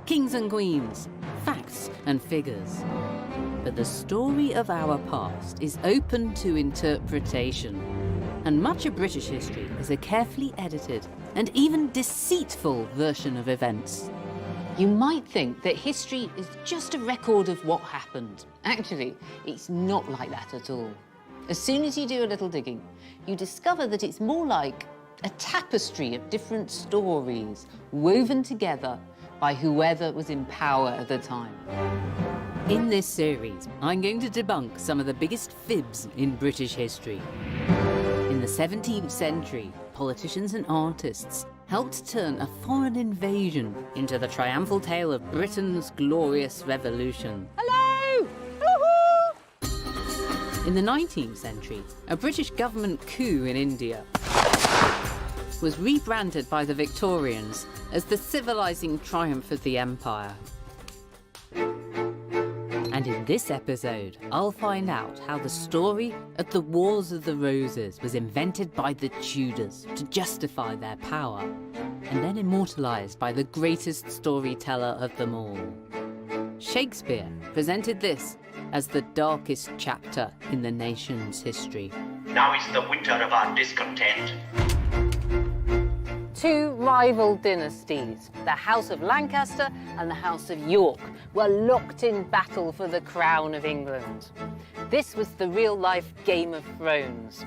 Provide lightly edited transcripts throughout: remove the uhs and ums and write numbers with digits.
kings and queens, facts and figures. But the story of our past is open to interpretation, and much of British history is a carefully edited and even deceitful version of events. You might think that history is just a record of what happened. Actually, it's not like that at all. As soon as you do a little digging, you discover that it's more like a tapestry of different stories woven together by whoever was in power at the time. In this series, I'm going to debunk some of the biggest fibs in British history. In the 17th century, politicians and artists helped turn a foreign invasion into the triumphal tale of Britain's glorious revolution. Hello! Woohoo! In the 19th century, a British government coup in India was rebranded by the Victorians as the civilizing triumph of the empire. And in this episode, I'll find out how the story of the Wars of the Roses was invented by the Tudors to justify their power, and then immortalised by the greatest storyteller of them all. Shakespeare presented this as the darkest chapter in the nation's history. Now is the winter of our discontent. Two rival dynasties, the House of Lancaster and the House of York, were locked in battle for the crown of England. This was the real-life Game of Thrones.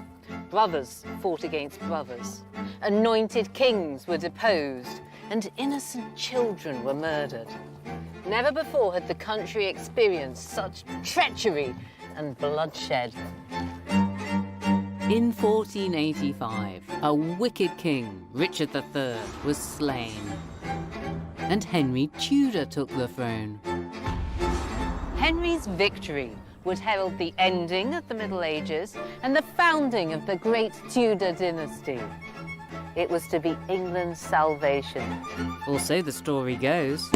Brothers fought against brothers. Anointed kings were deposed, and innocent children were murdered. Never before had the country experienced such treachery and bloodshed. In 1485, a wicked king, Richard III, was slain, and Henry Tudor took the throne. Henry's victory would herald the ending of the Middle Ages and the founding of the great Tudor dynasty. It was to be England's salvation. Or so the story goes.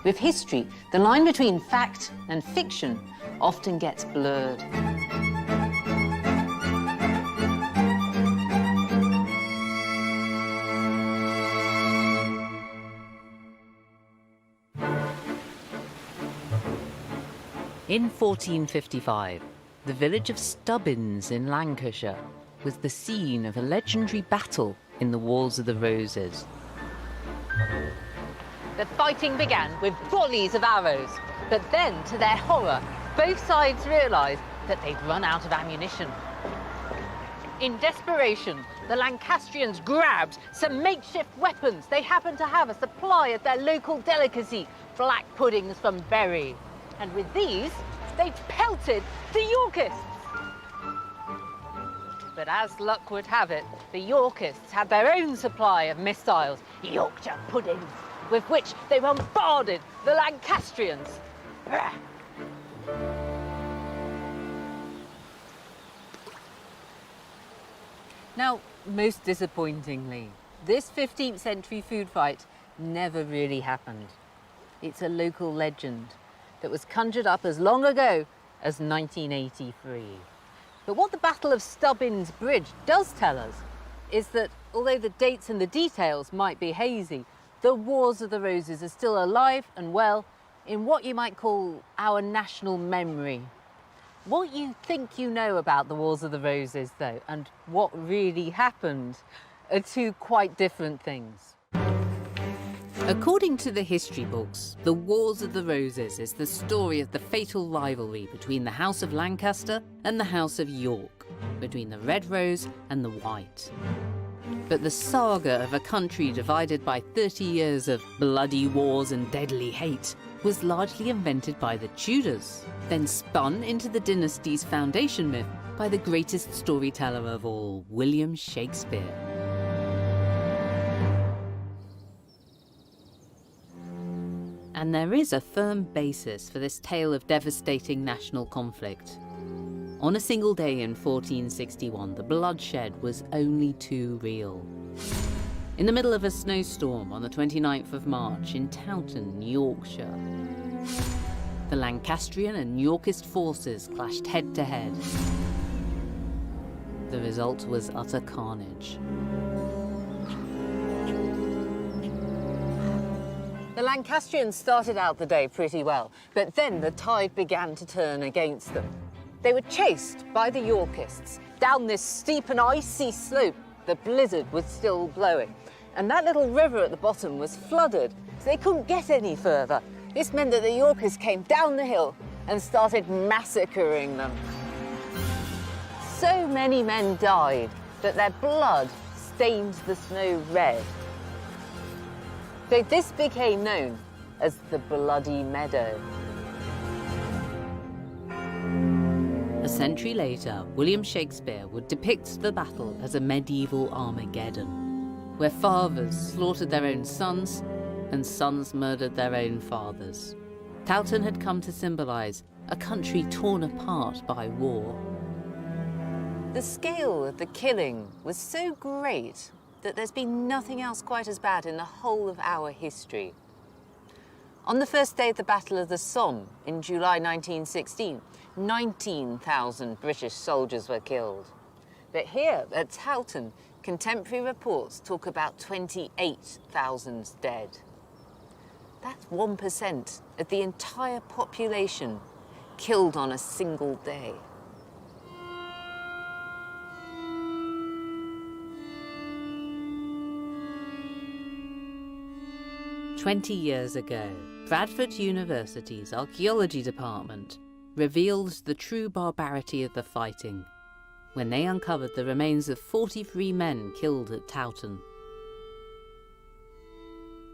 With history, the line between fact and fiction often gets blurred. In 1455, the village of Stubbins in Lancashire was the scene of a legendary battle in the Wars of the Roses. The fighting began with volleys of arrows, but then, to their horror, both sides realised that they'd run out of ammunition. In desperation, the Lancastrians grabbed some makeshift weapons they happened to have a supply of their local delicacy, black puddings from Bury. And with these, they pelted the Yorkists. But as luck would have it, the Yorkists had their own supply of missiles, Yorkshire puddings, with which they bombarded the Lancastrians. Now, most disappointingly, this 15th century food fight never really happened. It's a local legend that was conjured up as long ago as 1983. But what the Battle of Stubbins Bridge does tell us is that although the dates and the details might be hazy, the Wars of the Roses are still alive and well in what you might call our national memory. What you think you know about the Wars of the Roses, though, and what really happened are two quite different things. According to the history books, the Wars of the Roses is the story of the fatal rivalry between the House of Lancaster and the House of York, between the Red Rose and the White. But the saga of a country divided by 30 years of bloody wars and deadly hate was largely invented by the Tudors, then spun into the dynasty's foundation myth by the greatest storyteller of all, William Shakespeare. And there is a firm basis for this tale of devastating national conflict. On a single day in 1461, the bloodshed was only too real. In the middle of a snowstorm on the 29th of March in Taunton, Yorkshire, the Lancastrian and Yorkist forces clashed head to head. The result was utter carnage. The Lancastrians started out the day pretty well, but then the tide began to turn against them. They were chased by the Yorkists down this steep and icy slope. The blizzard was still blowing, and that little river at the bottom was flooded, so they couldn't get any further. This meant that the Yorkists came down the hill and started massacring them. So many men died that their blood stained the snow red. So this became known as the Bloody Meadow. A century later, William Shakespeare would depict the battle as a medieval Armageddon, where fathers slaughtered their own sons and sons murdered their own fathers. Towton had come to symbolise a country torn apart by war. The scale of the killing was so great that there's been nothing else quite as bad in the whole of our history. On the first day of the Battle of the Somme in July 1916, 19,000 British soldiers were killed. But here at Towton, contemporary reports talk about 28,000 dead. That's 1% of the entire population killed on a single day. "20 years ago, Bradford University's archaeology department revealed the true barbarity of the fighting when they uncovered the remains of 43 men killed at Towton.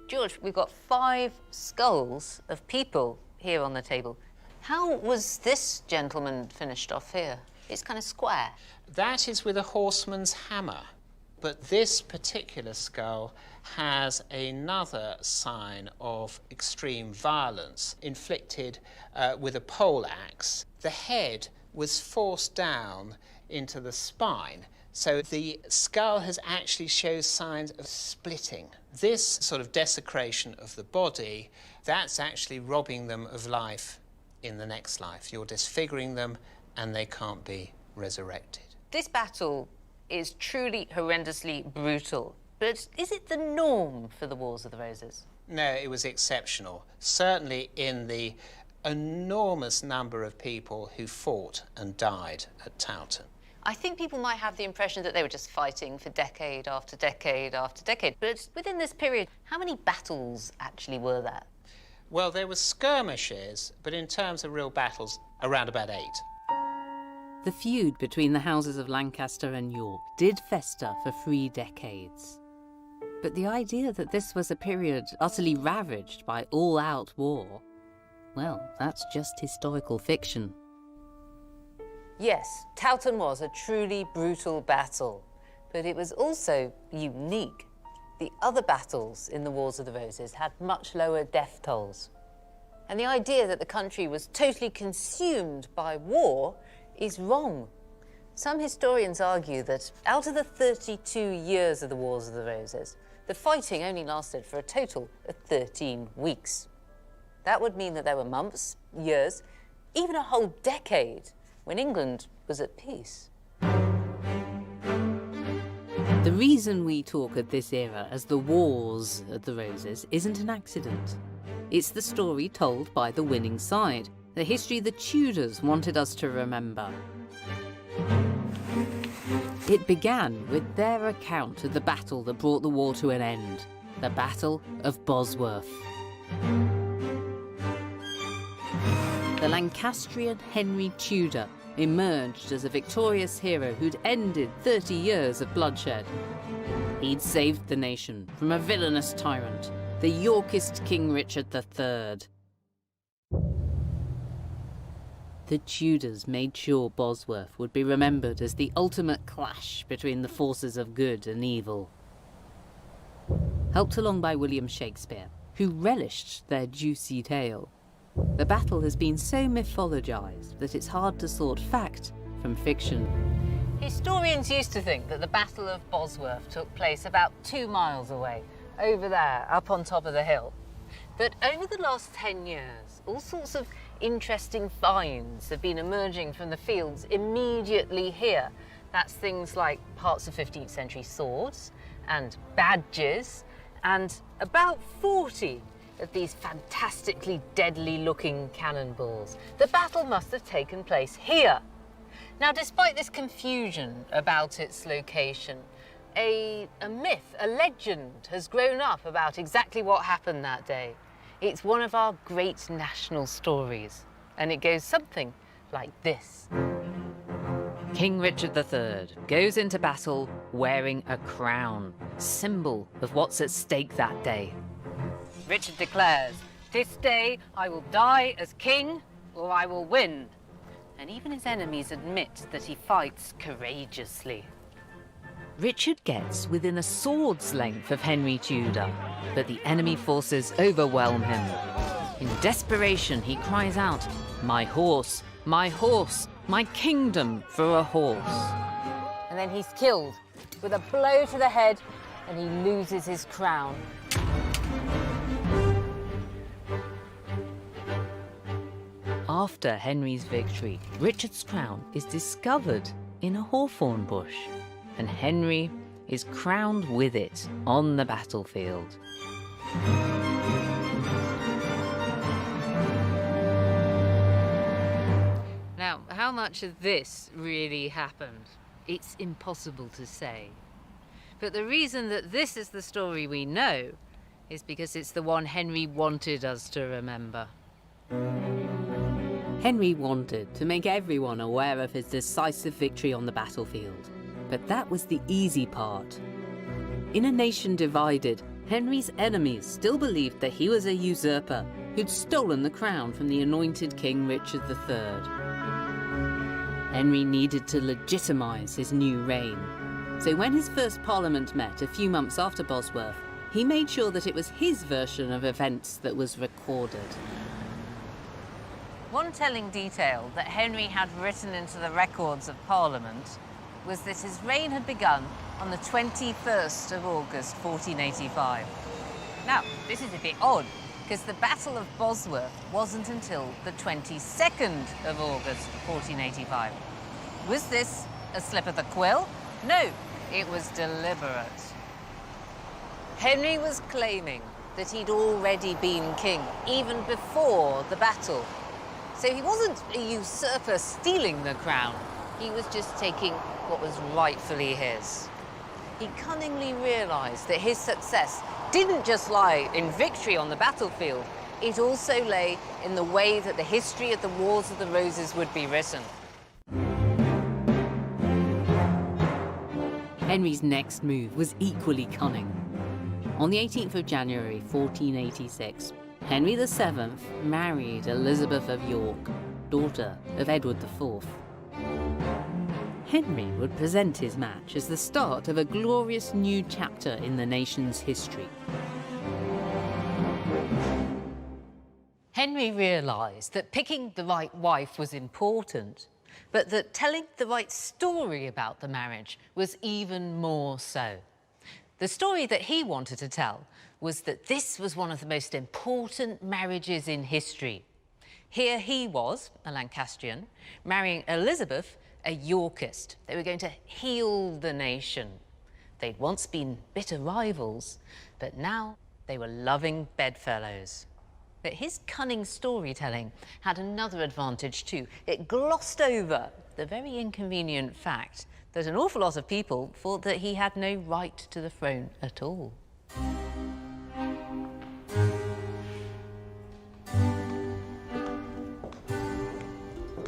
George, we've got 5 skulls of people here on the table. How was this gentleman finished off here? It's kind of square. That is with a horseman's hammer. But this particular skull has another sign of extreme violence inflicted with a pole axe. The head was forced down into the spine, so the skull has actually shows signs of splitting. This sort of desecration of the body, that's actually robbing them of life in the next life. You're disfiguring them and they can't be resurrected. This battle is truly horrendously brutal. But is it the norm for the Wars of the Roses? No, it was exceptional. Certainly in the enormous number of people who fought and died at Towton. I think people might have the impression that they were just fighting for decade after decade after decade. But within this period, how many battles actually were there? Well, there were skirmishes, but in terms of real battles, around about 8. The feud between the houses of Lancaster and York did fester for 3 decades. But the idea that this was a period utterly ravaged by all-out war, well, that's just historical fiction. Yes, Towton was a truly brutal battle, but it was also unique. The other battles in the Wars of the Roses had much lower death tolls. And the idea that the country was totally consumed by war is wrong. Some historians argue that out of the 32 years of the Wars of the Roses, the fighting only lasted for a total of 13 weeks. That would mean that there were months, years, even a whole decade when England was at peace. The reason we talk of this era as the Wars of the Roses isn't an accident. It's the story told by the winning side, the history the Tudors wanted us to remember. It began with their account of the battle that brought the war to an end, the Battle of Bosworth. The Lancastrian Henry Tudor emerged as a victorious hero who'd ended 30 years of bloodshed. He'd saved the nation from a villainous tyrant, the Yorkist King Richard III. The Tudors made sure Bosworth would be remembered as the ultimate clash between the forces of good and evil. Helped along by William Shakespeare, who relished their juicy tale, the battle has been so mythologized that it's hard to sort fact from fiction. Historians used to think that the Battle of Bosworth took place about 2 miles away, over there, up on top of the hill. But over the last 10 years, all sorts of interesting finds have been emerging from the fields immediately here. That's things like parts of 15th century swords and badges and about 40 of these fantastically deadly-looking cannonballs. The battle must have taken place here. Now, despite this confusion about its location, a myth, a legend has grown up about exactly what happened that day. It's one of our great national stories, and it goes something like this. King Richard III goes into battle wearing a crown, symbol of what's at stake that day. Richard declares, "This day I will die as king, or I will win." And even his enemies admit that he fights courageously. Richard gets within a sword's length of Henry Tudor, but the enemy forces overwhelm him. In desperation, he cries out, my horse, my kingdom for a horse." And then he's killed with a blow to the head, and he loses his crown. After Henry's victory, Richard's crown is discovered in a hawthorn bush, and Henry is crowned with it on the battlefield. Now, how much of this really happened? It's impossible to say. But the reason that this is the story we know is because it's the one Henry wanted us to remember. Henry wanted to make everyone aware of his decisive victory on the battlefield, but that was the easy part. In a nation divided, Henry's enemies still believed that he was a usurper who'd stolen the crown from the anointed King Richard III. Henry needed to legitimise his new reign, so when his first parliament met a few months after Bosworth, he made sure that it was his version of events that was recorded. One telling detail that Henry had written into the records of Parliament was that his reign had begun on the 21st of August, 1485. Now, this is a bit odd, because the Battle of Bosworth wasn't until the 22nd of August, 1485. Was this a slip of the quill? No, it was deliberate. Henry was claiming that he'd already been king, even before the battle. So he wasn't a usurper stealing the crown. He was just taking what was rightfully his. He cunningly realized that his success didn't just lie in victory on the battlefield, it also lay in the way that the history of the Wars of the Roses would be written. Henry's next move was equally cunning. On the 18th of January, 1486, Henry VII married Elizabeth of York, daughter of Edward IV. Henry would present his match as the start of a glorious new chapter in the nation's history. Henry realized that picking the right wife was important, but that telling the right story about the marriage was even more so. The story that he wanted to tell was that this was one of the most important marriages in history. Here he was, a Lancastrian, marrying Elizabeth, a Yorkist. They were going to heal the nation. They'd once been bitter rivals, but now they were loving bedfellows. But his cunning storytelling had another advantage too. It glossed over the very inconvenient fact that an awful lot of people thought that he had no right to the throne at all.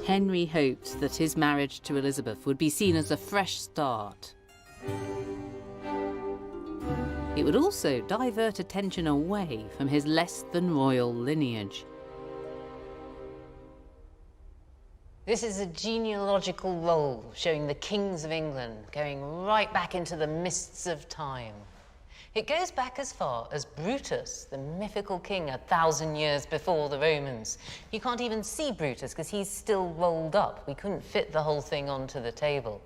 Henry hoped that his marriage to Elizabeth would be seen as a fresh start. It would also divert attention away from his less than royal lineage. This is a genealogical roll showing the kings of England going right back into the mists of time. It goes back as far as Brutus, the mythical king 1,000 years before the Romans. You can't even see Brutus because he's still rolled up. We couldn't fit the whole thing onto the table.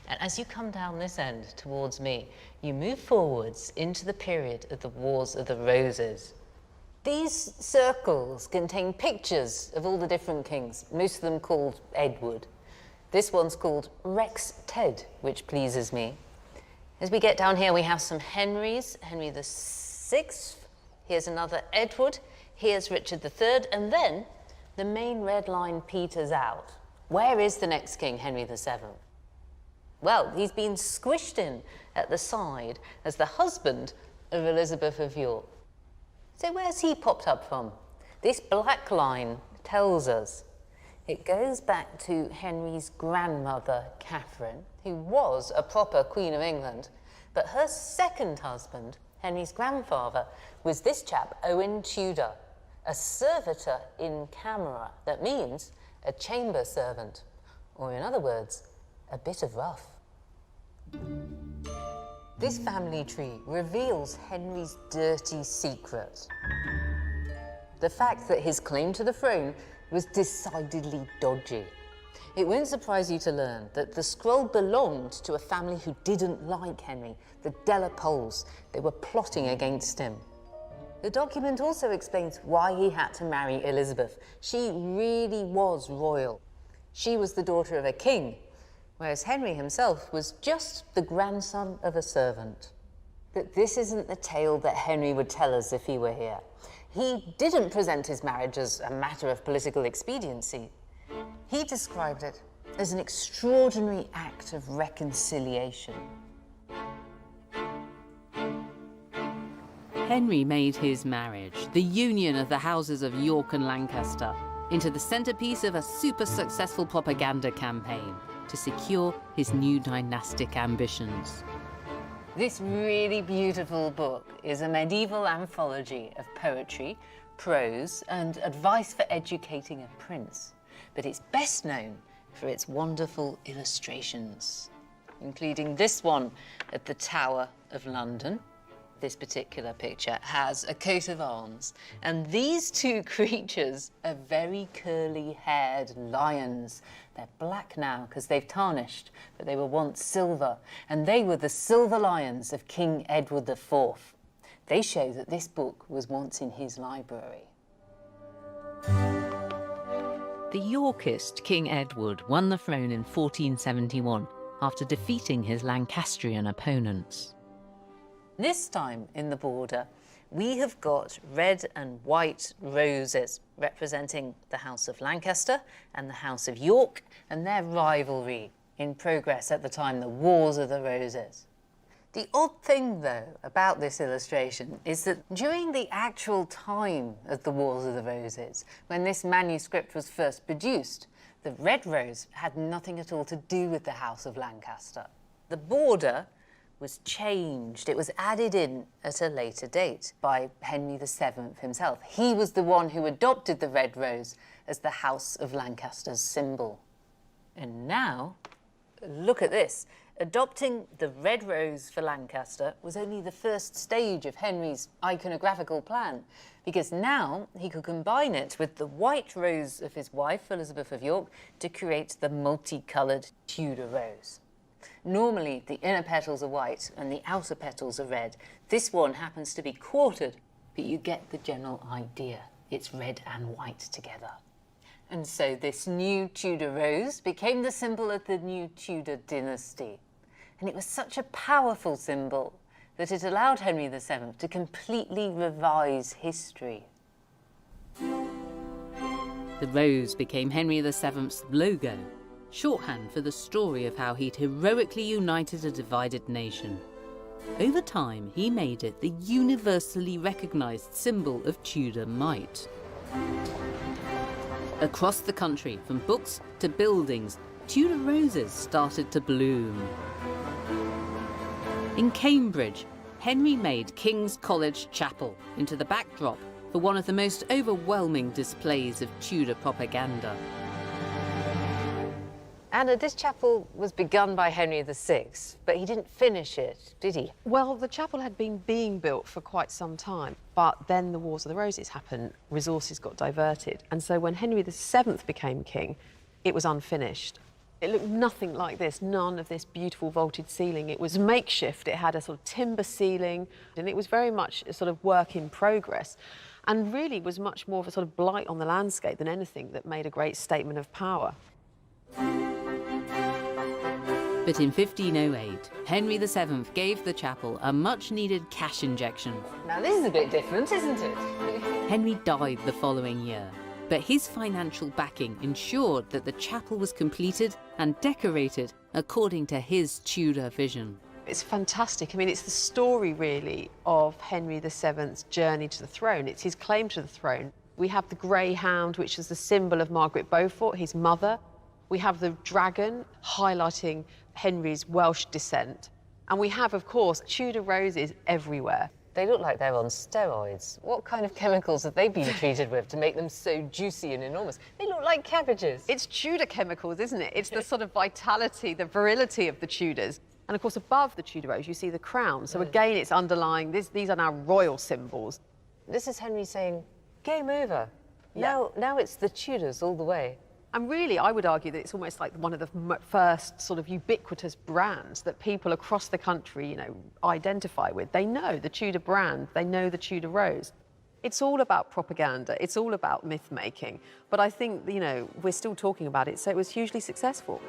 And as you come down this end towards me, you move forwards into the period of the Wars of the Roses. These circles contain pictures of all the different kings, most of them called Edward. This one's called Rex Ted, which pleases me. As we get down here, we have some Henrys. Henry VI, here's another Edward, here's Richard III, and then the main red line peters out. Where is the next king, Henry VII? Well, he's been squished in at the side as the husband of Elizabeth of York. So where's he popped up from? This black line tells us. It goes back to Henry's grandmother, Catherine, who was a proper Queen of England, but her second husband, Henry's grandfather, was this chap, Owen Tudor, a servitor in camera. That means a chamber servant, or in other words, a bit of rough. This family tree reveals Henry's dirty secret. The fact that his claim to the throne was decidedly dodgy. It won't surprise you to learn that the scroll belonged to a family who didn't like Henry, the De la Poles. They were plotting against him. The document also explains why he had to marry Elizabeth. She really was royal. She was the daughter of a king, whereas Henry himself was just the grandson of a servant. But this isn't the tale that Henry would tell us if he were here. He didn't present his marriage as a matter of political expediency. He described it as an extraordinary act of reconciliation. Henry made his marriage, the union of the houses of York and Lancaster, into the centerpiece of a super successful propaganda campaign to secure his new dynastic ambitions. This really beautiful book is a medieval anthology of poetry, prose, and advice for educating a prince. But it's best known for its wonderful illustrations, including this one at the Tower of London. This particular picture has a coat of arms, and these two creatures are very curly-haired lions. They're black now because they've tarnished, but they were once silver, and they were the silver lions of King Edward IV. They show that this book was once in his library. The Yorkist King Edward won the throne in 1471 after defeating his Lancastrian opponents. This time in the border, we have got red and white roses representing the House of Lancaster and the House of York and their rivalry in progress at the time, the Wars of the Roses. The odd thing, though, about this illustration is that during the actual time of the Wars of the Roses, when this manuscript was first produced, the red rose had nothing at all to do with the House of Lancaster. The border was changed. It was added in at a later date by Henry VII himself. He was the one who adopted the red rose as the House of Lancaster's symbol. And now, look at this. Adopting the red rose for Lancaster was only the first stage of Henry's iconographical plan, because now he could combine it with the white rose of his wife, Elizabeth of York, to create the multicoloured Tudor rose. Normally, the inner petals are white and the outer petals are red. This one happens to be quartered, but you get the general idea. It's red and white together. And so this new Tudor rose became the symbol of the new Tudor dynasty. And it was such a powerful symbol that it allowed Henry VII to completely revise history. The rose became Henry VII's logo, shorthand for the story of how he'd heroically united a divided nation. Over time, he made it the universally recognised symbol of Tudor might. Across the country, from books to buildings, Tudor roses started to bloom. In Cambridge, Henry made King's College Chapel into the backdrop for one of the most overwhelming displays of Tudor propaganda. Anna, this chapel was begun by Henry VI, but he didn't finish it, did he? Well, the chapel had been being built for quite some time, but then the Wars of the Roses happened, resources got diverted, and so when Henry VII became king, it was unfinished. It looked nothing like this, none of this beautiful vaulted ceiling. It was makeshift, it had a sort of timber ceiling, and it was very much a sort of work in progress, and really was much more of a sort of blight on the landscape than anything that made a great statement of power. But in 1508, Henry VII gave the chapel a much-needed cash injection. Now this is a bit different, isn't it? Henry died the following year, but his financial backing ensured that the chapel was completed and decorated according to his Tudor vision. It's fantastic. I mean, it's the story, really, of Henry VII's journey to the throne. It's his claim to the throne. We have the greyhound, which is the symbol of Margaret Beaufort, his mother. We have the dragon, highlighting Henry's Welsh descent. And we have, of course, Tudor roses everywhere. They look like they're on steroids. What kind of chemicals have they been treated with to make them so juicy and enormous? They look like cabbages. It's Tudor chemicals, isn't it? It's the sort of vitality, the virility of the Tudors. And of course, above the Tudor rose, you see the crown. So again, it's underlying, these are now royal symbols. This is Henry saying, game over. Yeah. Now it's the Tudors all the way. And really, I would argue that it's almost like one of the first sort of ubiquitous brands that people across the country, you know, identify with. They know the Tudor brand, they know the Tudor rose. It's all about propaganda, it's all about myth-making. But I think, you know, we're still talking about it, so it was hugely successful.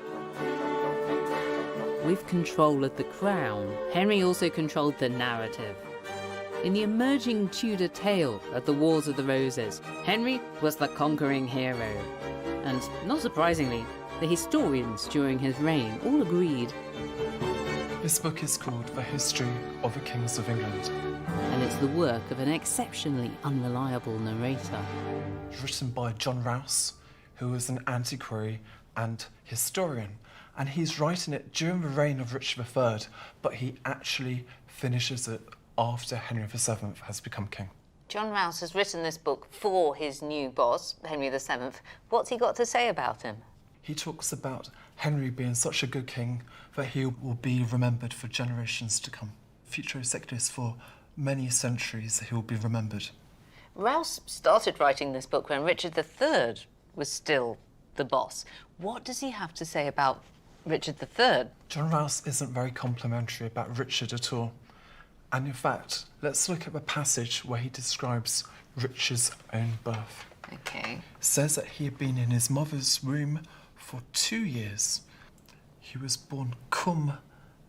With control of the crown, Henry also controlled the narrative. In the emerging Tudor tale of the Wars of the Roses, Henry was the conquering hero. And, not surprisingly, the historians during his reign all agreed. This book is called The History of the Kings of England. And it's the work of an exceptionally unreliable narrator. Written by John Rouse, who was an antiquary and historian. And he's writing it during the reign of Richard III, but he actually finishes it after Henry VII has become king. John Rouse has written this book for his new boss, Henry VII. What's he got to say about him? He talks about Henry being such a good king that he will be remembered for generations to come. Future executives for many centuries, he will be remembered. Rouse started writing this book when Richard III was still the boss. What does he have to say about Richard III? John Rouse isn't very complimentary about Richard at all. And in fact, let's look at the passage where he describes Richard's own birth. OK. It says that he had been in his mother's womb for 2 years. He was born cum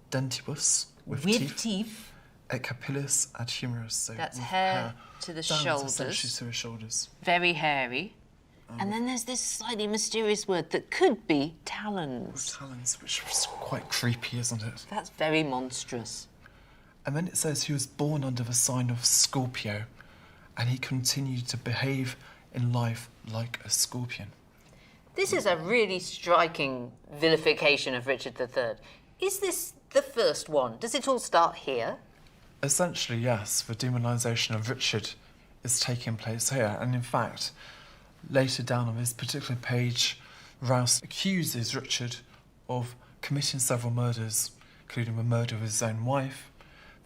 dentibus, with teeth. Et capillis ad humerus, so That's with hair to the down shoulders. essentially to his shoulders. Very hairy. And then there's this slightly mysterious word that could be talons. Talons, which was quite creepy, isn't it? That's very monstrous. And then it says he was born under the sign of Scorpio, and he continued to behave in life like a scorpion. This is a really striking vilification of Richard III. Is this the first one? Does it all start here? Essentially, yes, the demonisation of Richard is taking place here. And in fact, later down on this particular page, Rouse accuses Richard of committing several murders, including the murder of his own wife,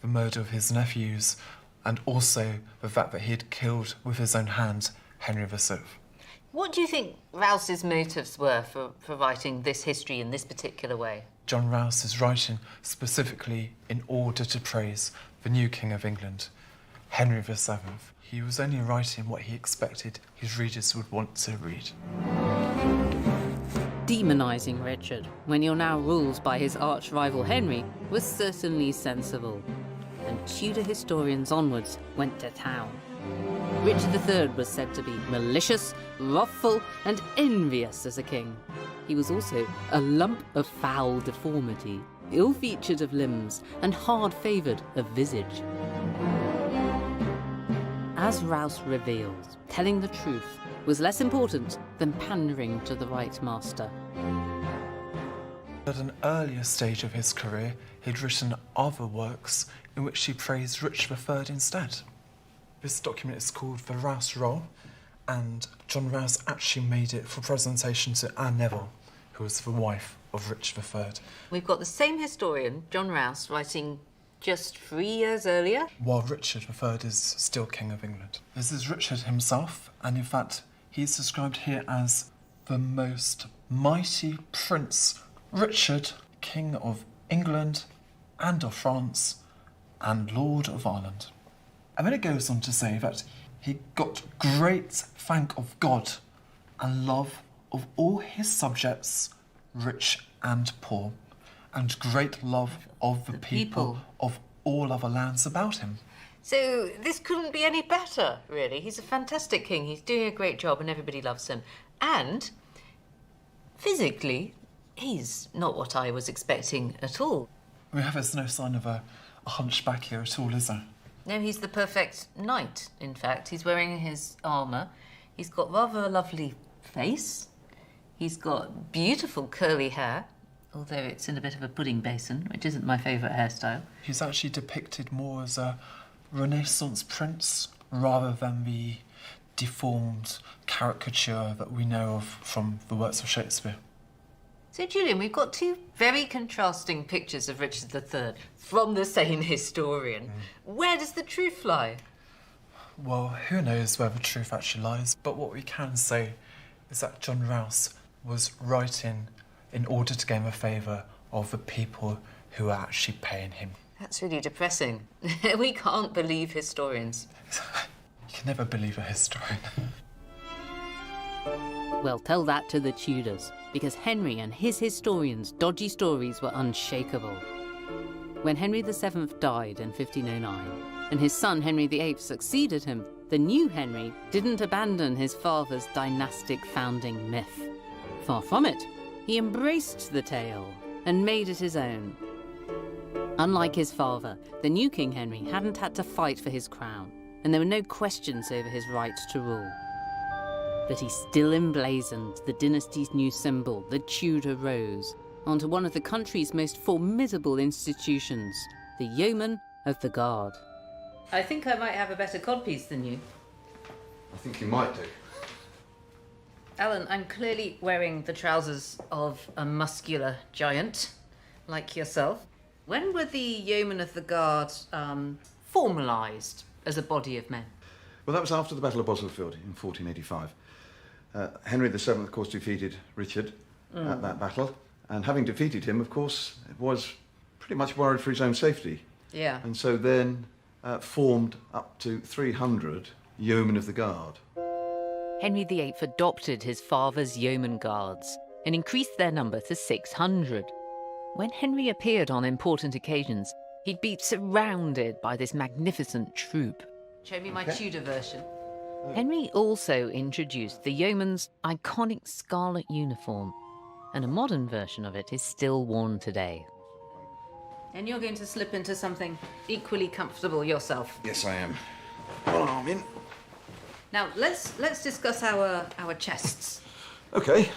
the murder of his nephews, and also the fact that he had killed with his own hand Henry VII. What do you think Rouse's motives were for writing this history in this particular way? John Rouse is writing specifically in order to praise the new King of England, Henry VII. He was only writing what he expected his readers would want to read. Demonising Richard, when you're now ruled by his arch-rival Henry, was certainly sensible. And Tudor historians onwards went to town. Richard III was said to be malicious, wrathful, and envious as a king. He was also a lump of foul deformity, ill-featured of limbs, and hard-favoured of visage. As Rouse reveals, telling the truth was less important than pandering to the right master. At an earlier stage of his career, he'd written other works in which he praised Richard III instead. This document is called the Rouse Roll, and John Rouse actually made it for presentation to Anne Neville, who was the wife of Richard III. We've got the same historian, John Rouse, writing just 3 years earlier. While Richard III is still King of England. This is Richard himself, and in fact, he's described here as the most mighty Prince Richard, King of England and of France, and Lord of Ireland. And then it goes on to say that he got great thank of God and love of all his subjects, rich and poor, and great love of the people of all other lands about him. So this couldn't be any better, really. He's a fantastic king. He's doing a great job and everybody loves him. And physically, he's not what I was expecting at all. There's no sign of a hunchback here at all, is there? No, he's the perfect knight, in fact. He's wearing his armour. He's got rather a lovely face. He's got beautiful curly hair, although it's in a bit of a pudding basin, which isn't my favourite hairstyle. He's actually depicted more as a Renaissance prince rather than the deformed caricature that we know of from the works of Shakespeare. So, Julian, we've got two very contrasting pictures of Richard III from the same historian. Where does the truth lie? Well, who knows where the truth actually lies, but what we can say is that John Rouse was writing in order to gain the favour of the people who are actually paying him. That's really depressing. We can't believe historians. You can never believe a historian. Well, tell that to the Tudors, because Henry and his historians' dodgy stories were unshakable. When Henry VII died in 1509, and his son Henry VIII succeeded him, the new Henry didn't abandon his father's dynastic founding myth. Far from it, he embraced the tale and made it his own. Unlike his father, the new King Henry hadn't had to fight for his crown, and there were no questions over his right to rule. But he still emblazoned the dynasty's new symbol, the Tudor Rose, onto one of the country's most formidable institutions, the Yeoman of the Guard. I think I might have a better codpiece than you. I think you might do. Alan, I'm clearly wearing the trousers of a muscular giant, like yourself. When were the Yeomen of the Guard formalised as a body of men? Well, that was after the Battle of Bosworth in 1485. Henry VII, of course, defeated Richard at that battle. And having defeated him, of course, was pretty much worried for his own safety. Yeah. And so then formed up to 300 Yeomen of the Guard. Henry VIII adopted his father's yeoman guards and increased their number to 600. When Henry appeared on important occasions, he'd be surrounded by this magnificent troop. Show me my Tudor version. Henry also introduced the yeoman's iconic scarlet uniform, and a modern version of it is still worn today. And you're going to slip into something equally comfortable yourself. Yes, I am. One arm in. Now, let's discuss our chests. OK.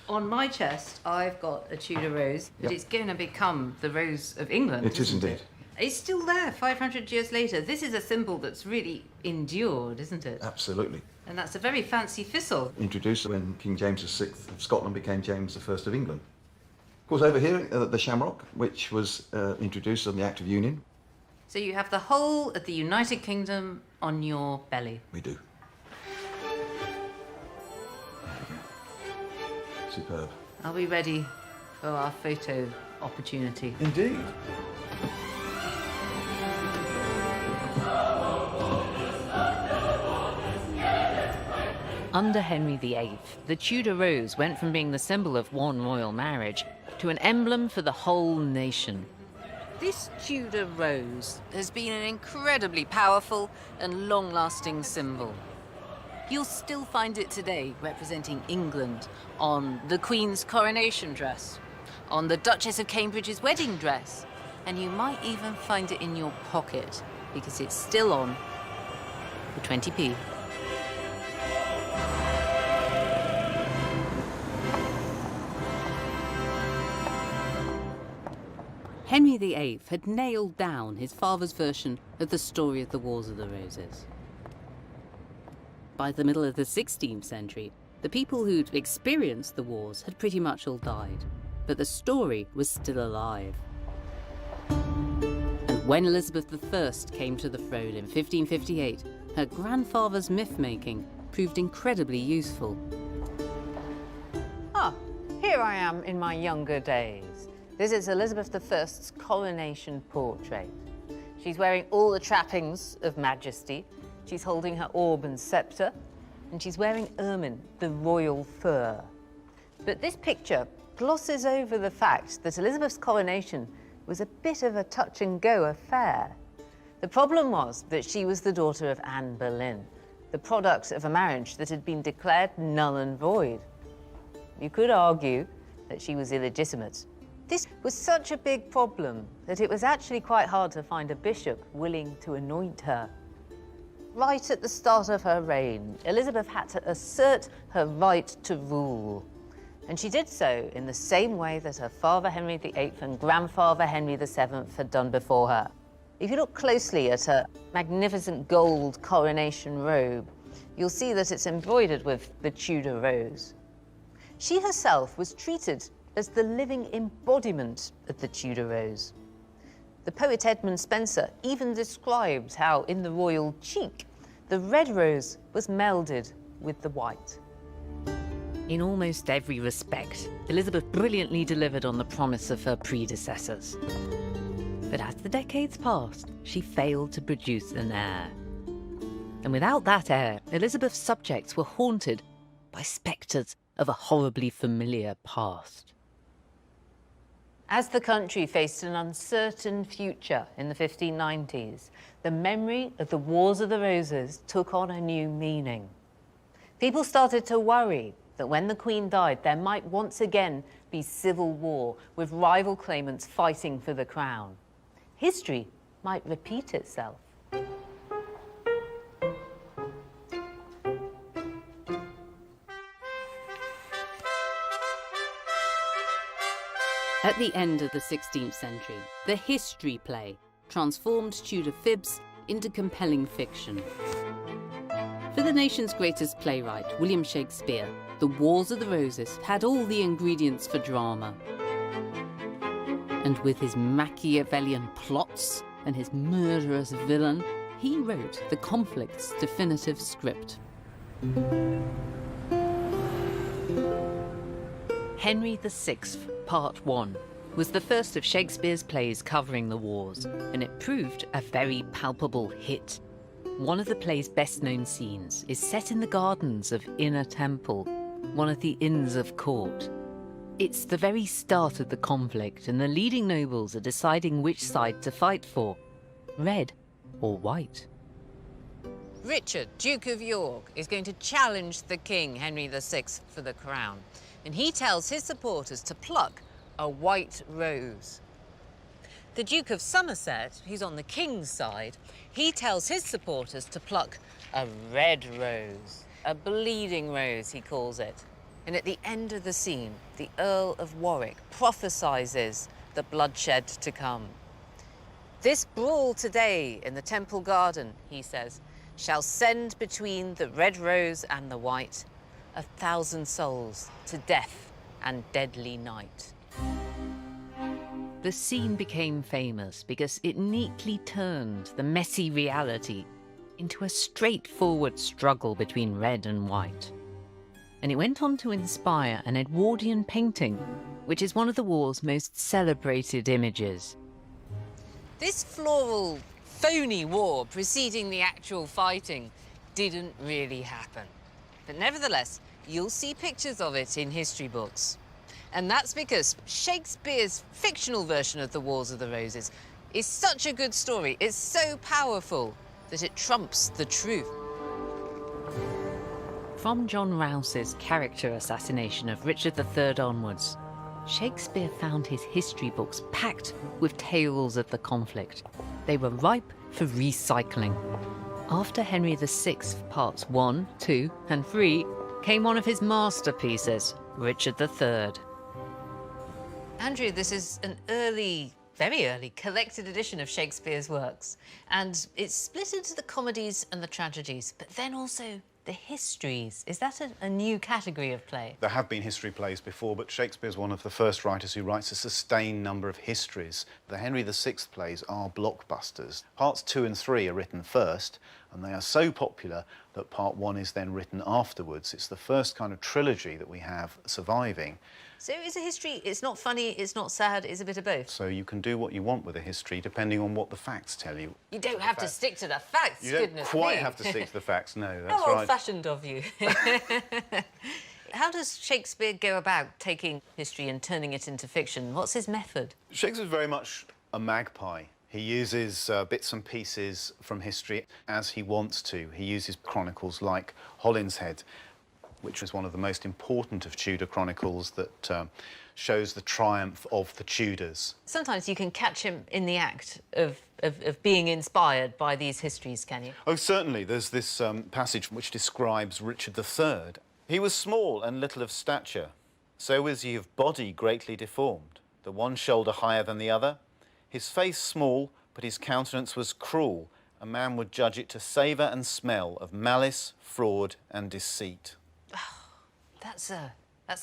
On my chest, I've got a Tudor rose, but it's going to become the Rose of England. It is indeed. It's still there 500 years later. This is a symbol that's really endured, isn't it? Absolutely. And that's a very fancy thistle. Introduced when King James VI of Scotland became James I of England. Of course, over here, the shamrock, which was introduced on the Act of Union. So you have the whole of the United Kingdom on your belly. We do. There we go. Superb. Are we ready for our photo opportunity? Indeed. Under Henry VIII, the Tudor rose went from being the symbol of one royal marriage to an emblem for the whole nation. This Tudor rose has been an incredibly powerful and long-lasting symbol. You'll still find it today representing England on the Queen's coronation dress, on the Duchess of Cambridge's wedding dress, and you might even find it in your pocket because it's still on for 20p. Henry VIII had nailed down his father's version of the story of the Wars of the Roses. By the middle of the 16th century, the people who'd experienced the wars had pretty much all died, but the story was still alive. And when Elizabeth I came to the throne in 1558, her grandfather's myth-making proved incredibly useful. Ah, here I am in my younger days. This is Elizabeth I's coronation portrait. She's wearing all the trappings of majesty. She's holding her orb and sceptre, and she's wearing ermine, the royal fur. But this picture glosses over the fact that Elizabeth's coronation was a bit of a touch-and-go affair. The problem was that she was the daughter of Anne Boleyn, the product of a marriage that had been declared null and void. You could argue that she was illegitimate. This was such a big problem that it was actually quite hard to find a bishop willing to anoint her. Right at the start of her reign, Elizabeth had to assert her right to rule. And she did so in the same way that her father Henry VIII and grandfather Henry VII had done before her. If you look closely at her magnificent gold coronation robe, you'll see that it's embroidered with the Tudor rose. She herself was treated as the living embodiment of the Tudor rose. The poet Edmund Spenser even describes how in the royal cheek, the red rose was melded with the white. In almost every respect, Elizabeth brilliantly delivered on the promise of her predecessors. But as the decades passed, she failed to produce an heir. And without that heir, Elizabeth's subjects were haunted by spectres of a horribly familiar past. As the country faced an uncertain future in the 1590s, the memory of the Wars of the Roses took on a new meaning. People started to worry that when the Queen died, there might once again be civil war, with rival claimants fighting for the crown. History might repeat itself. At the end of the 16th century, the history play transformed Tudor Fibs into compelling fiction. For the nation's greatest playwright, William Shakespeare, The Wars of the Roses had all the ingredients for drama. And with his Machiavellian plots and his murderous villain, he wrote the conflict's definitive script. Henry VI, Part 1, was the first of Shakespeare's plays covering the wars, and it proved a very palpable hit. One of the play's best-known scenes is set in the gardens of Inner Temple, one of the Inns of Court. It's the very start of the conflict, and the leading nobles are deciding which side to fight for, red or white. Richard, Duke of York, is going to challenge the king, Henry VI, for the crown. And he tells his supporters to pluck a white rose. The Duke of Somerset, who's on the king's side, he tells his supporters to pluck a red rose, a bleeding rose, he calls it. And at the end of the scene, the Earl of Warwick prophesies the bloodshed to come. This brawl today in the Temple Garden, he says, shall send between the red rose and the white 1,000 souls to death and deadly night. The scene became famous because it neatly turned the messy reality into a straightforward struggle between red and white. And it went on to inspire an Edwardian painting, which is one of the war's most celebrated images. This floral, phony war preceding the actual fighting didn't really happen. But nevertheless, you'll see pictures of it in history books. And that's because Shakespeare's fictional version of the Wars of the Roses is such a good story, it's so powerful, that it trumps the truth. From John Rouse's character assassination of Richard III onwards, Shakespeare found his history books packed with tales of the conflict. They were ripe for recycling. After Henry VI, Parts 1, 2, and 3, came one of his masterpieces, Richard III. Andrew, this is an early, very early, collected edition of Shakespeare's works, and it's split into the comedies and the tragedies, but then also the histories. Is that a new category of play? There have been history plays before, but Shakespeare's one of the first writers who writes a sustained number of histories. The Henry VI plays are blockbusters. Parts 2 and 3 are written first, and they are so popular that Part 1 is then written afterwards. It's the first kind of trilogy that we have surviving. So it's a history, it's not funny, it's not sad, it's a bit of both? So you can do what you want with a history depending on what the facts tell you. You don't have to stick to the facts, You don't goodness quite me. have to stick to the facts, no, that's How right. old-fashioned of you. How does Shakespeare go about taking history and turning it into fiction? What's his method? Shakespeare's very much a magpie. He uses bits and pieces from history as he wants to. He uses chronicles like Holinshead, which is one of the most important of Tudor chronicles that shows the triumph of the Tudors. Sometimes you can catch him in the act of being inspired by these histories, can you? Oh, certainly. There's this passage which describes Richard III. He was small and little of stature. So was he of body greatly deformed, the one shoulder higher than the other. His face small, but his countenance was cruel. A man would judge it to savour and smell of malice, fraud and deceit. That's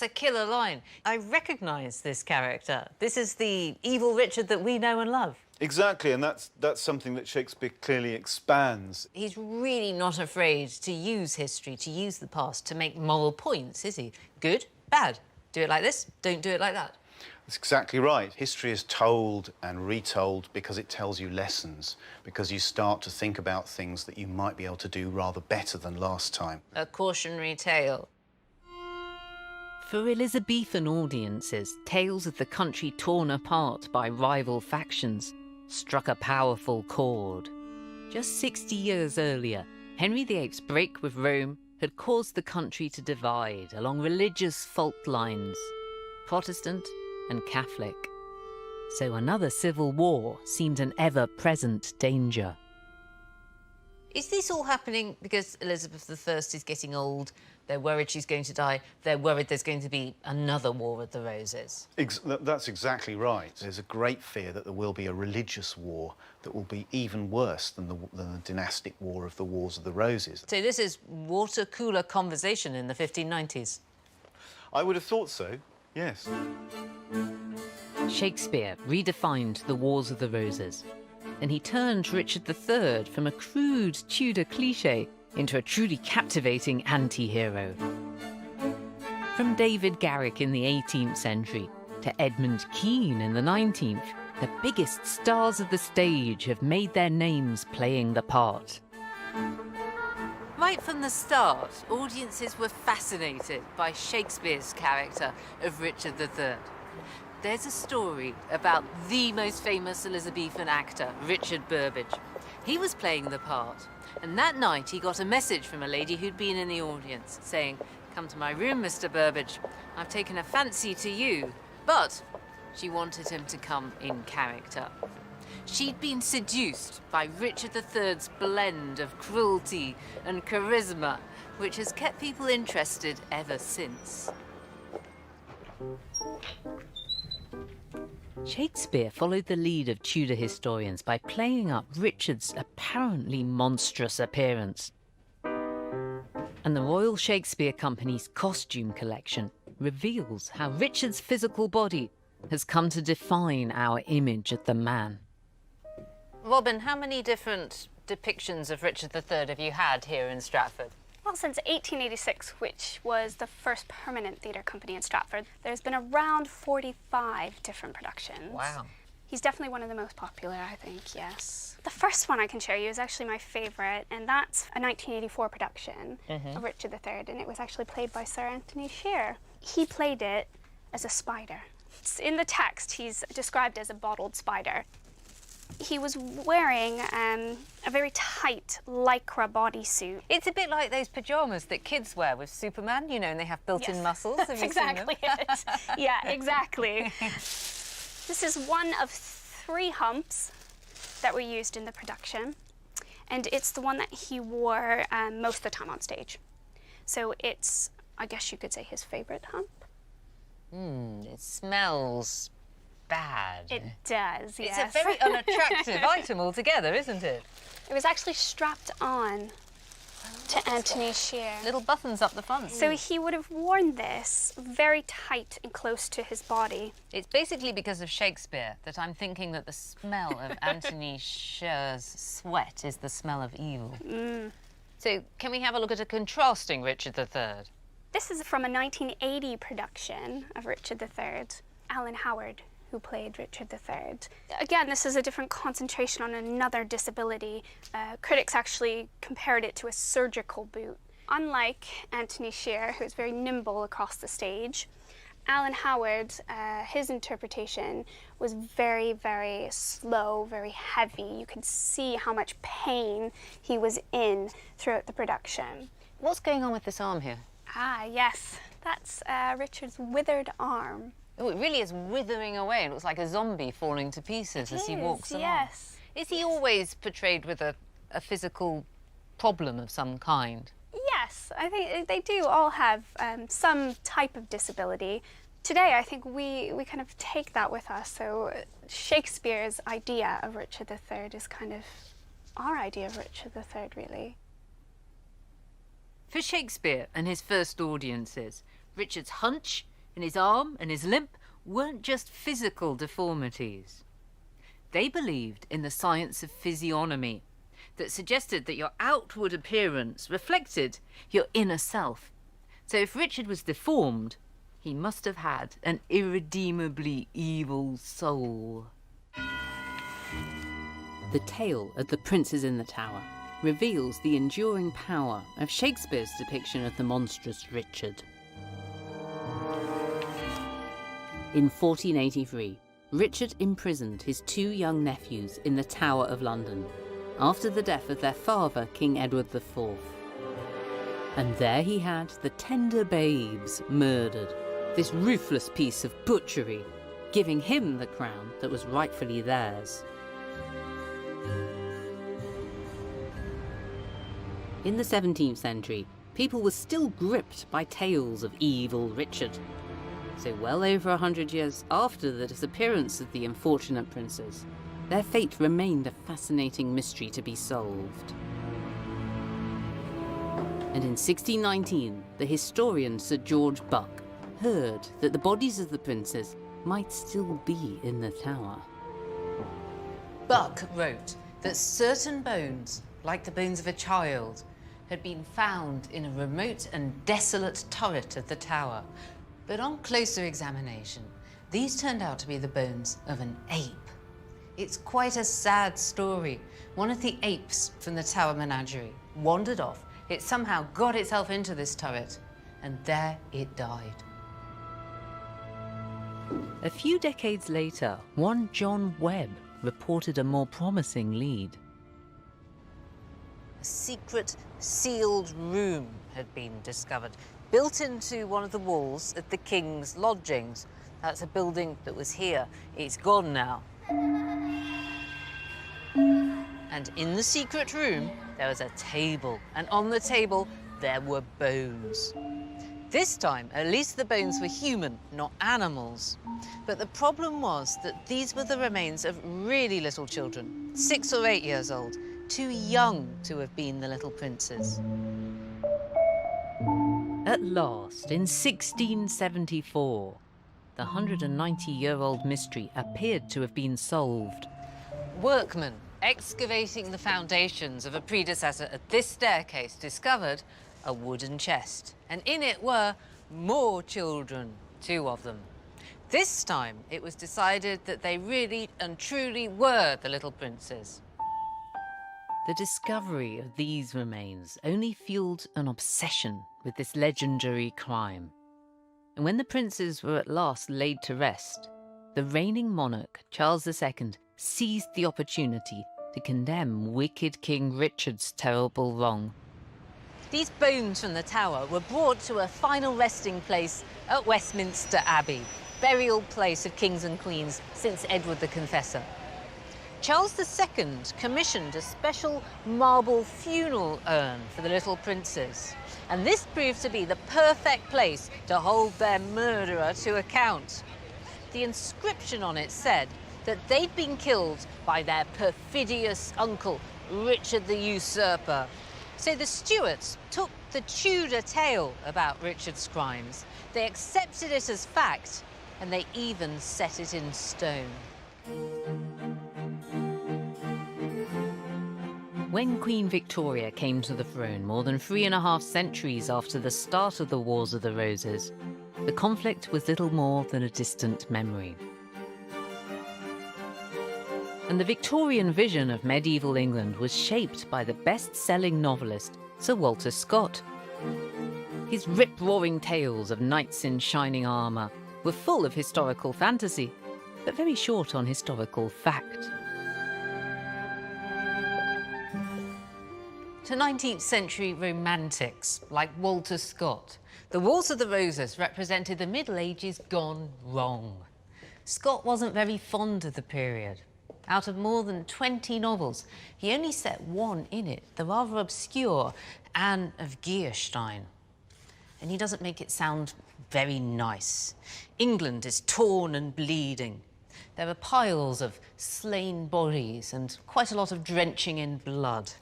a killer line. I recognise this character. This is the evil Richard that we know and love. Exactly, and that's something that Shakespeare clearly expands. He's really not afraid to use history, to use the past, to make moral points, is he? Good, bad. Do it like this, don't do it like that. That's exactly right. History is told and retold because it tells you lessons, because you start to think about things that you might be able to do rather better than last time. A cautionary tale. For Elizabethan audiences, tales of the country torn apart by rival factions struck a powerful chord. Just 60 years earlier, Henry VIII's break with Rome had caused the country to divide along religious fault lines, Protestant and Catholic. So another civil war seemed an ever-present danger. Is this all happening because Elizabeth I is getting old? They're worried she's going to die. They're worried there's going to be another War of the Roses. That's exactly right. There's a great fear that there will be a religious war that will be even worse than the dynastic war of the Wars of the Roses. So this is water cooler conversation in the 1590s? I would have thought so, yes. Shakespeare redefined the Wars of the Roses, and he turned Richard III from a crude Tudor cliché into a truly captivating anti-hero. From David Garrick in the 18th century to Edmund Kean in the 19th, the biggest stars of the stage have made their names playing the part. Right from the start, audiences were fascinated by Shakespeare's character of Richard III. There's a story about the most famous Elizabethan actor, Richard Burbage. He was playing the part, and that night he got a message from a lady who'd been in the audience saying, "Come to my room, Mr. Burbage. I've taken a fancy to you." But she wanted him to come in character. She'd been seduced by Richard III's blend of cruelty and charisma, which has kept people interested ever since. Shakespeare followed the lead of Tudor historians by playing up Richard's apparently monstrous appearance. And the Royal Shakespeare Company's costume collection reveals how Richard's physical body has come to define our image of the man. Robin, how many different depictions of Richard III have you had here in Stratford? Well, since 1886, which was the first permanent theatre company in Stratford, there's been around 45 different productions. Wow. He's definitely one of the most popular, I think, yes. The first one I can show you is actually my favourite, and that's a 1984 production of Richard III, and it was actually played by Sir Anthony Sher. He played it as a spider. In the text, he's described as a bottled spider. He was wearing a very tight lycra bodysuit. It's a bit like those pyjamas that kids wear with Superman, you know, and they have built-in muscles. Have you exactly seen them? it. Yeah, exactly. This is one of 3 humps that were used in the production, and it's the one that he wore most of the time on stage. So it's, I guess you could say, his favourite hump. It smells bad. It does, yes. It's a very unattractive item altogether, isn't it? It was actually strapped on to Anthony Sher. Little buttons up the front. So he would have worn this very tight and close to his body. It's basically because of Shakespeare that I'm thinking that the smell of Anthony Sher's sweat is the smell of evil. So can we have a look at a contrasting Richard III? This is from a 1980 production of Richard III. Alan Howard, who played Richard III. Again, this is a different concentration on another disability. Critics actually compared it to a surgical boot Unlike Anthony Shearer, who was very nimble across the stage, Alan Howard, his interpretation was very, very slow, very heavy. You could see how much pain he was in throughout the production. What's going on with this arm here? Ah, yes, that's Richard's withered arm. Oh, it really is withering away. It looks like a zombie falling to pieces as he walks along. Yes. Is he always portrayed with a physical problem of some kind? Yes, I think they do all have some type of disability. Today, I think we kind of take that with us. So Shakespeare's idea of Richard III is kind of our idea of Richard III, really. For Shakespeare and his first audiences, Richard's hunch and his arm and his limp weren't just physical deformities. They believed in the science of physiognomy that suggested that your outward appearance reflected your inner self. So if Richard was deformed, he must have had an irredeemably evil soul. The tale of the princes in the tower reveals the enduring power of Shakespeare's depiction of the monstrous Richard. In 1483, Richard imprisoned his 2 young nephews in the Tower of London after the death of their father, King Edward IV. And there he had the tender babes murdered, this ruthless piece of butchery, giving him the crown that was rightfully theirs. In the 17th century, people were still gripped by tales of evil Richard. So well over 100 years after the disappearance of the unfortunate princes, their fate remained a fascinating mystery to be solved. And in 1619, the historian Sir George Buck heard that the bodies of the princes might still be in the tower. Buck wrote that certain bones, like the bones of a child, had been found in a remote and desolate turret of the tower. But on closer examination, these turned out to be the bones of an ape. It's quite a sad story. One of the apes from the tower menagerie wandered off. It somehow got itself into this turret, and there it died. A few decades later, one John Webb reported a more promising lead. A secret, sealed room had been discovered, built into one of the walls at the King's lodgings. That's a building that was here. It's gone now. And in the secret room, there was a table, and on the table, there were bones. This time, at least the bones were human, not animals. But the problem was that these were the remains of really little children, 6 or 8 years old, too young to have been the little princes. At last, in 1674, the 190-year-old mystery appeared to have been solved. Workmen excavating the foundations of a predecessor at this staircase discovered a wooden chest, and in it were more children, 2 of them. This time, it was decided that they really and truly were the little princes. The discovery of these remains only fueled an obsession with this legendary crime. And when the princes were at last laid to rest, the reigning monarch, Charles II, seized the opportunity to condemn wicked King Richard's terrible wrong. These bones from the tower were brought to a final resting place at Westminster Abbey, burial place of kings and queens since Edward the Confessor. Charles II commissioned a special marble funeral urn for the little princes, and this proved to be the perfect place to hold their murderer to account. The inscription on it said that they'd been killed by their perfidious uncle, Richard the Usurper. So the Stuarts took the Tudor tale about Richard's crimes. They accepted it as fact, and they even set it in stone. When Queen Victoria came to the throne more than 3.5 centuries after the start of the Wars of the Roses, the conflict was little more than a distant memory. And the Victorian vision of medieval England was shaped by the best-selling novelist Sir Walter Scott, His rip-roaring tales of knights in shining armour were full of historical fantasy, but very short on historical fact. To 19th century romantics like Walter Scott, the Wars of the Roses represented the Middle Ages gone wrong. Scott wasn't very fond of the period. Out of more than 20 novels, he only set one in it, the rather obscure Anne of Geierstein. And he doesn't make it sound very nice. England is torn and bleeding. There are piles of slain bodies and quite a lot of drenching in blood.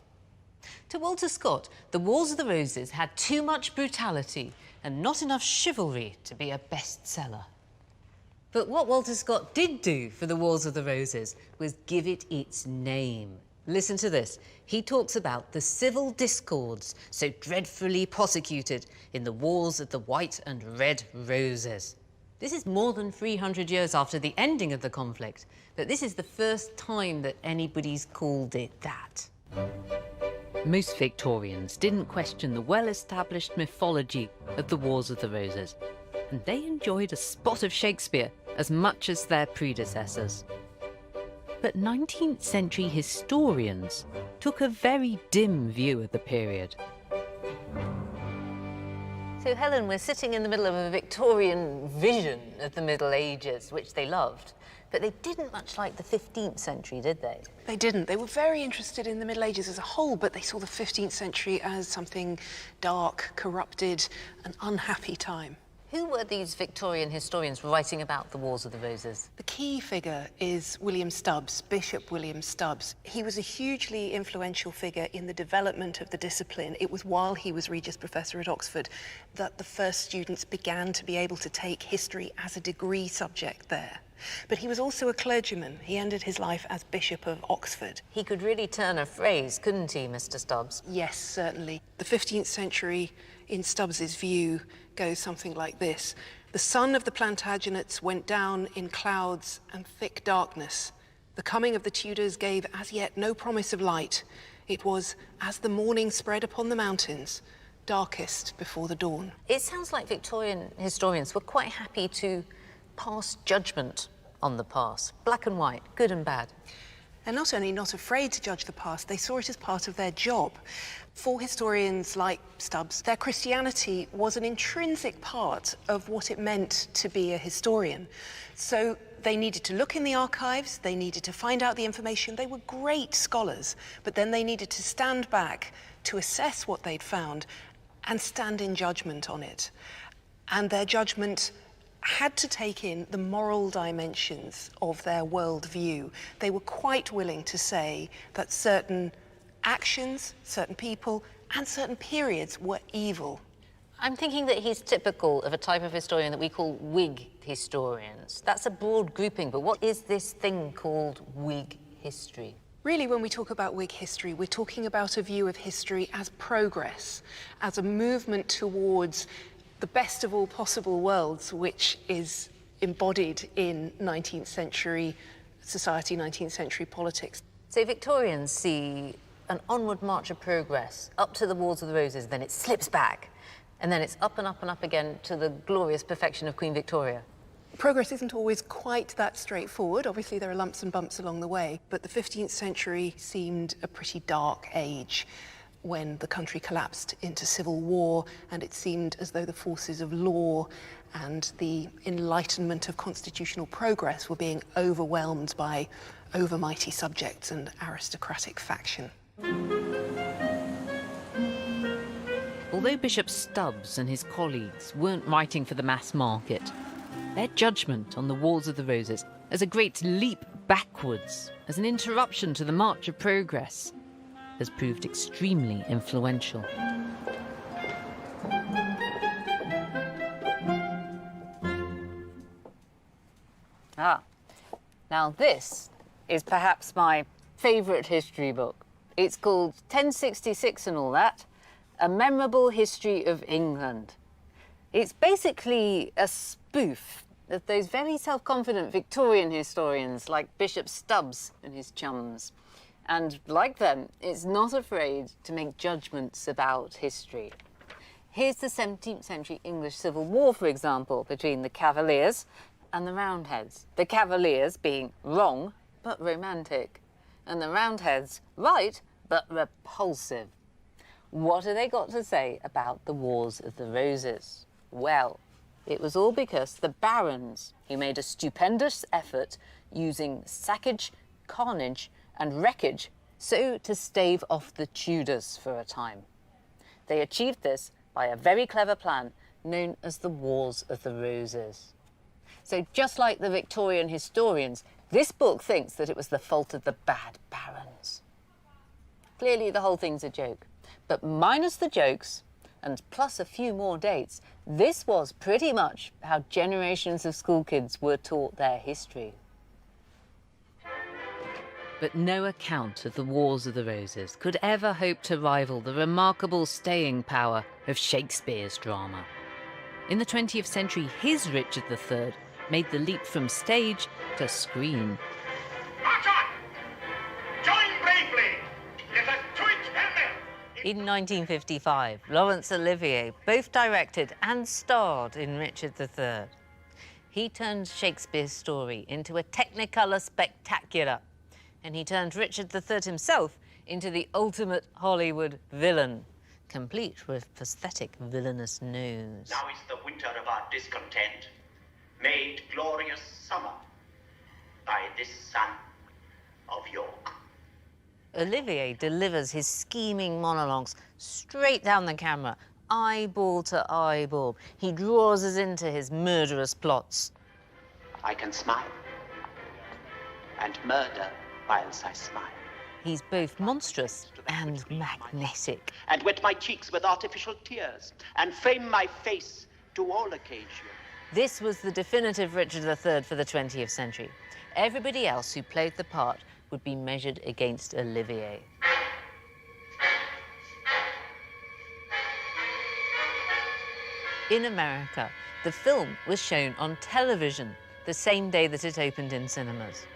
To Walter Scott, the Wars of the Roses had too much brutality and not enough chivalry to be a bestseller. But what Walter Scott did do for the Wars of the Roses was give it its name. Listen to this. He talks about the civil discords so dreadfully prosecuted in the Wars of the White and Red Roses. This is more than 300 years after the ending of the conflict, but this is the first time that anybody's called it that. Most Victorians didn't question the well-established mythology of the Wars of the Roses, and they enjoyed a spot of Shakespeare as much as their predecessors. But 19th century historians took a very dim view of the period. So, Helen, we're sitting in the middle of a Victorian vision of the Middle Ages, which they loved. But they didn't much like the 15th century, did they? They didn't. They were very interested in the Middle Ages as a whole, but they saw the 15th century as something dark, corrupted, an unhappy time. Who were these Victorian historians writing about the Wars of the Roses? The key figure is William Stubbs, Bishop William Stubbs. He was a hugely influential figure in the development of the discipline. It was while he was Regius Professor at Oxford that the first students began to be able to take history as a degree subject there. But he was also a clergyman. He ended his life as Bishop of Oxford. He could really turn a phrase, couldn't he, Mr. Stubbs? Yes, certainly. The 15th century, in Stubbs's view, goes something like this. The sun of the Plantagenets went down in clouds and thick darkness. The coming of the Tudors gave as yet no promise of light. It was as the morning spread upon the mountains, darkest before the dawn. It sounds like Victorian historians were quite happy to pass judgment on the past, black and white, good and bad. They're not only not afraid to judge the past, they saw it as part of their job. For historians like Stubbs, their Christianity was an intrinsic part of what it meant to be a historian. So they needed to look in the archives, they needed to find out the information. They were great scholars, but then they needed to stand back to assess what they'd found and stand in judgment on it. And their judgment had to take in the moral dimensions of their worldview. They were quite willing to say that certain actions, certain people, and certain periods were evil. I'm thinking that he's typical of a type of historian that we call Whig historians. That's a broad grouping, but what is this thing called Whig history? Really, when we talk about Whig history, we're talking about a view of history as progress, as a movement towards the best of all possible worlds, which is embodied in 19th century society, 19th century politics. So Victorians see an onward march of progress up to the Wars of the Roses, then it slips back, and then it's up and up and up again to the glorious perfection of Queen Victoria. Progress isn't always quite that straightforward. Obviously, there are lumps and bumps along the way, but the 15th century seemed a pretty dark age, when the country collapsed into civil war, and it seemed as though the forces of law and the enlightenment of constitutional progress were being overwhelmed by overmighty subjects and aristocratic faction. Although Bishop Stubbs and his colleagues weren't writing for the mass market, their judgment on the Wars of the Roses as a great leap backwards, as an interruption to the march of progress, has proved extremely influential. Now this is perhaps my favourite history book. It's called 1066 and all that, A Memorable History of England. It's basically a spoof of those very self-confident Victorian historians like Bishop Stubbs and his chums. And like them, it's not afraid to make judgments about history. Here's the 17th century English Civil War, for example, between the Cavaliers and the Roundheads. The Cavaliers being wrong, but romantic, and the Roundheads right, but repulsive. What have they got to say about the Wars of the Roses? Well, it was all because the barons, who made a stupendous effort using sackage, carnage and wreckage so to stave off the Tudors for a time. They achieved this by a very clever plan known as the Wars of the Roses. So just like the Victorian historians, this book thinks that it was the fault of the bad barons. Clearly the whole thing's a joke, but minus the jokes and plus a few more dates, this was pretty much how generations of school kids were taught their history. But no account of the Wars of the Roses could ever hope to rival the remarkable staying power of Shakespeare's drama. In the 20th century, his Richard III made the leap from stage to screen. March on! Join bravely! Let us do it together! In 1955, Laurence Olivier both directed and starred in Richard III. He turned Shakespeare's story into a technicolor spectacular, and he turned Richard III himself into the ultimate Hollywood villain, complete with prosthetic villainous nose. Now is the winter of our discontent, made glorious summer by this son of York. Olivier delivers his scheming monologues straight down the camera, eyeball to eyeball. He draws us into his murderous plots. I can smile and murder whilst I smile. He's both monstrous and magnetic. And wet my cheeks with artificial tears and frame my face to all occasion. This was the definitive Richard III for the 20th century. Everybody else who played the part would be measured against Olivier. In America, the film was shown on television the same day that it opened in cinemas.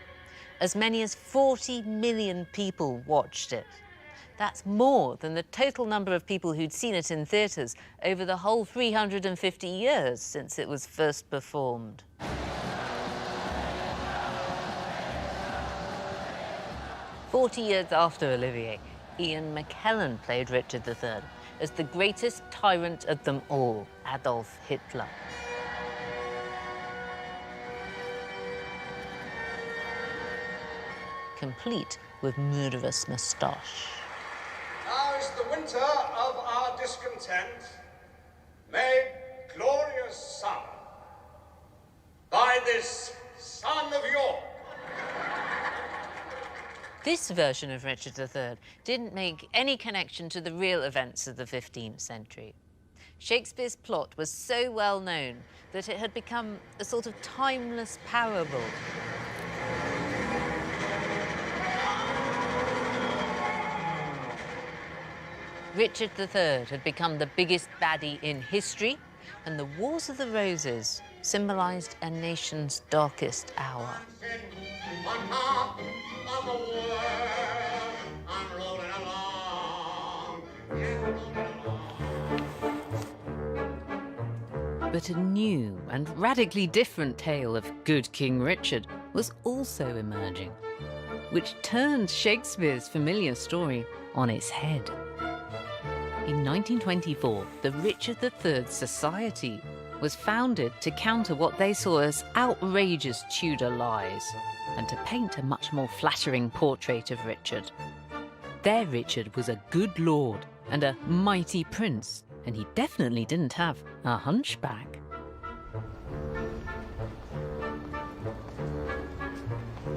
As many as 40 million people watched it. That's more than the total number of people who'd seen it in theatres over the whole 350 years since it was first performed. "40 years after Olivier, Ian McKellen played Richard III as the greatest tyrant of them all, Adolf Hitler. Complete with murderous moustache. Now is the winter of our discontent, made glorious summer by this son of York. This version of Richard III didn't make any connection to the real events of the 15th century. Shakespeare's plot was so well known that it had become a sort of timeless parable. Richard III had become the biggest baddie in history, and the Wars of the Roses symbolised a nation's darkest hour. But a new and radically different tale of good King Richard was also emerging, which turned Shakespeare's familiar story on its head. In 1924, the Richard III Society was founded to counter what they saw as outrageous Tudor lies and to paint a much more flattering portrait of Richard. Their Richard was a good lord and a mighty prince, and he definitely didn't have a hunchback.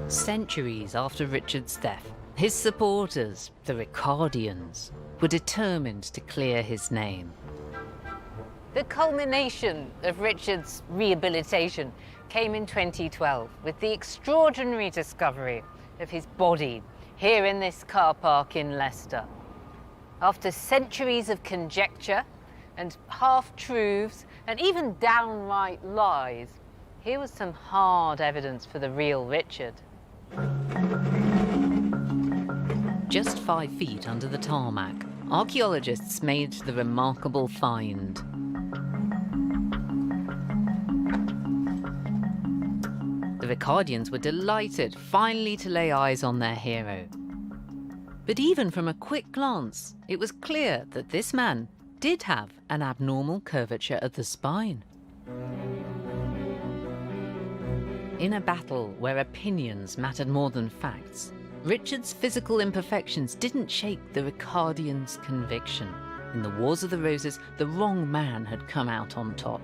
Centuries after Richard's death, his supporters, the Ricardians, were determined to clear his name. The culmination of Richard's rehabilitation came in 2012 with the extraordinary discovery of his body here in this car park in Leicester. After centuries of conjecture and half-truths and even downright lies, here was some hard evidence for the real Richard. Just 5 feet under the tarmac, archaeologists made the remarkable find. The Ricardians were delighted finally to lay eyes on their hero. But even from a quick glance, it was clear that this man did have an abnormal curvature of the spine. In a battle where opinions mattered more than facts, Richard's physical imperfections didn't shake the Ricardians' conviction. In the Wars of the Roses, the wrong man had come out on top.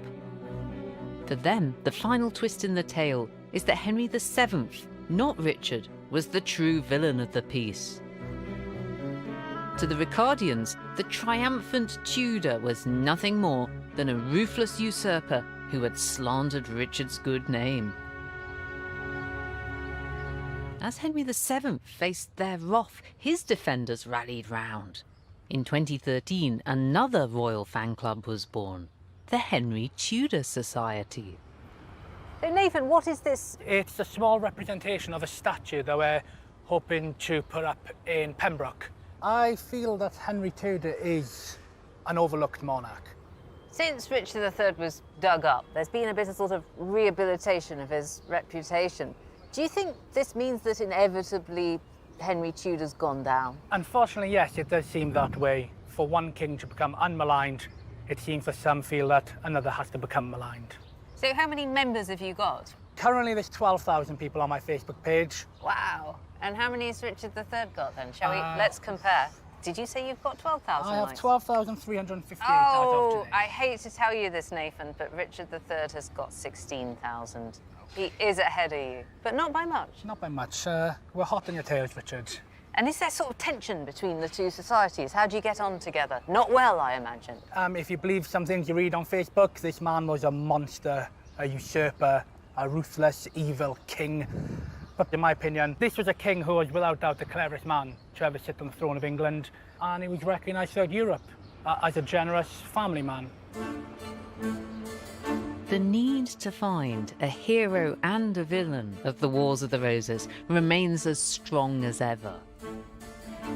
For them, the final twist in the tale is that Henry VII, not Richard, was the true villain of the piece. To the Ricardians, the triumphant Tudor was nothing more than a ruthless usurper who had slandered Richard's good name. As Henry VII faced their wrath, his defenders rallied round. In 2013, another royal fan club was born, the Henry Tudor Society. So Nathan, what is this? It's a small representation of a statue that we're hoping to put up in Pembroke. I feel that Henry Tudor is an overlooked monarch. Since Richard III was dug up, there's been a bit of sort of rehabilitation of his reputation. Do you think this means that inevitably Henry Tudor's gone down? Unfortunately, yes, it does seem that way. For one king to become unmaligned, it seems that some feel that another has to become maligned. So how many members have you got? Currently, there's 12,000 people on my Facebook page. Wow. And how many has Richard III got then? Shall we? Let's compare. Did you say you've got 12,000? I have 12,358 as Oh, of today. I hate to tell you this, Nathan, but Richard III has got 16,000. He is ahead of you, but not by much. Not by much. We're hot on your tails, Richard. And is there sort of tension between the two societies? How do you get on together? Not well, I imagine. If you believe some things you read on Facebook, this man was a monster, a usurper, a ruthless, evil king. But in my opinion, this was a king who was without doubt the cleverest man to ever sit on the throne of England, and he was recognised throughout Europe as a generous family man. The need to find a hero and a villain of the Wars of the Roses remains as strong as ever.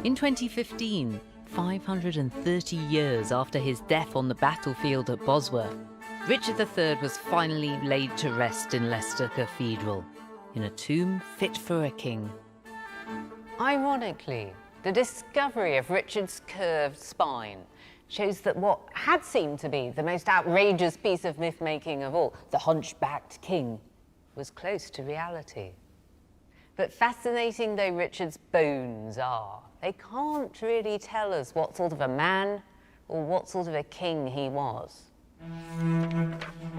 In 2015, 530 years after his death on the battlefield at Bosworth, Richard III was finally laid to rest in Leicester Cathedral, in a tomb fit for a king. Ironically, the discovery of Richard's curved spine shows that what had seemed to be the most outrageous piece of myth-making of all, the hunchbacked king, was close to reality. But fascinating though Richard's bones are, they can't really tell us what sort of a man or what sort of a king he was.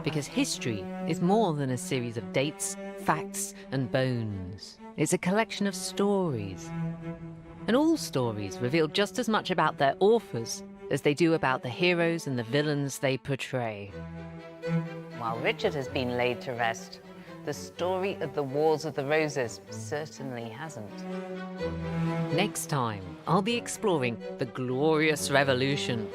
Because history is more than a series of dates, facts, and bones. It's a collection of stories. And all stories reveal just as much about their authors as they do about the heroes and the villains they portray. While Richard has been laid to rest, the story of the Wars of the Roses certainly hasn't. Next time, I'll be exploring the Glorious Revolution.